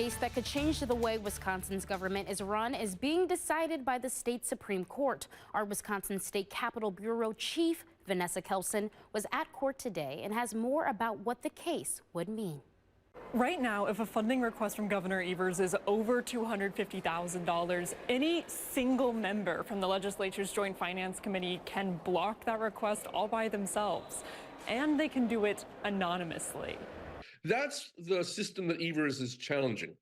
Case that could change the way Wisconsin's government is run is being decided by the state Supreme Court. Our Wisconsin State Capitol Bureau Chief, Vanessa Kelson, was at court today and has more about what the case would mean. Right now, if a funding request from Governor Evers is over $250,000, any single member from the legislature's Joint Finance Committee can block that request all by themselves, and they can do it anonymously. That's the system that Evers is challenging.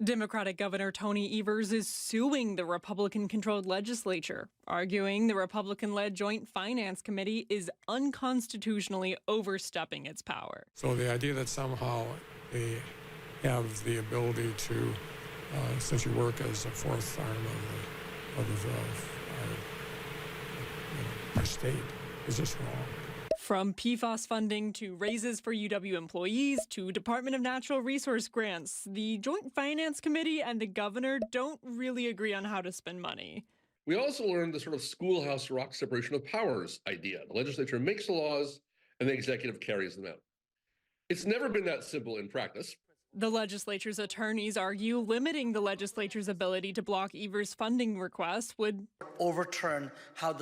Democratic Governor Tony Evers is suing the Republican-controlled legislature, arguing the Republican-led Joint Finance Committee is unconstitutionally overstepping its power. So the idea that somehow they have the ability to essentially work as a fourth arm of our state is just wrong. From PFAS funding to raises for UW employees to Department of Natural Resource grants, the Joint Finance Committee and the governor don't really agree on how to spend money. We also learned the sort of schoolhouse rock separation of powers idea. The legislature makes the laws and the executive carries them out. It's never been that simple in practice. The legislature's attorneys argue limiting the legislature's ability to block Evers' funding requests would overturn how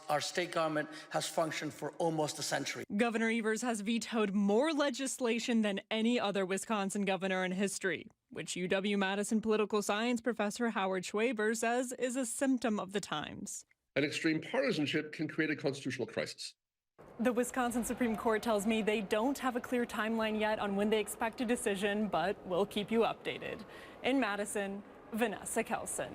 our state government has functioned for almost a century. Governor Evers has vetoed more legislation than any other Wisconsin governor in history, which UW-Madison political science professor Howard Schwaber says is a symptom of the times. And extreme partisanship can create a constitutional crisis. The Wisconsin Supreme Court tells me they don't have a clear timeline yet on when they expect a decision, but we'll keep you updated. In Madison, Vanessa Kelson.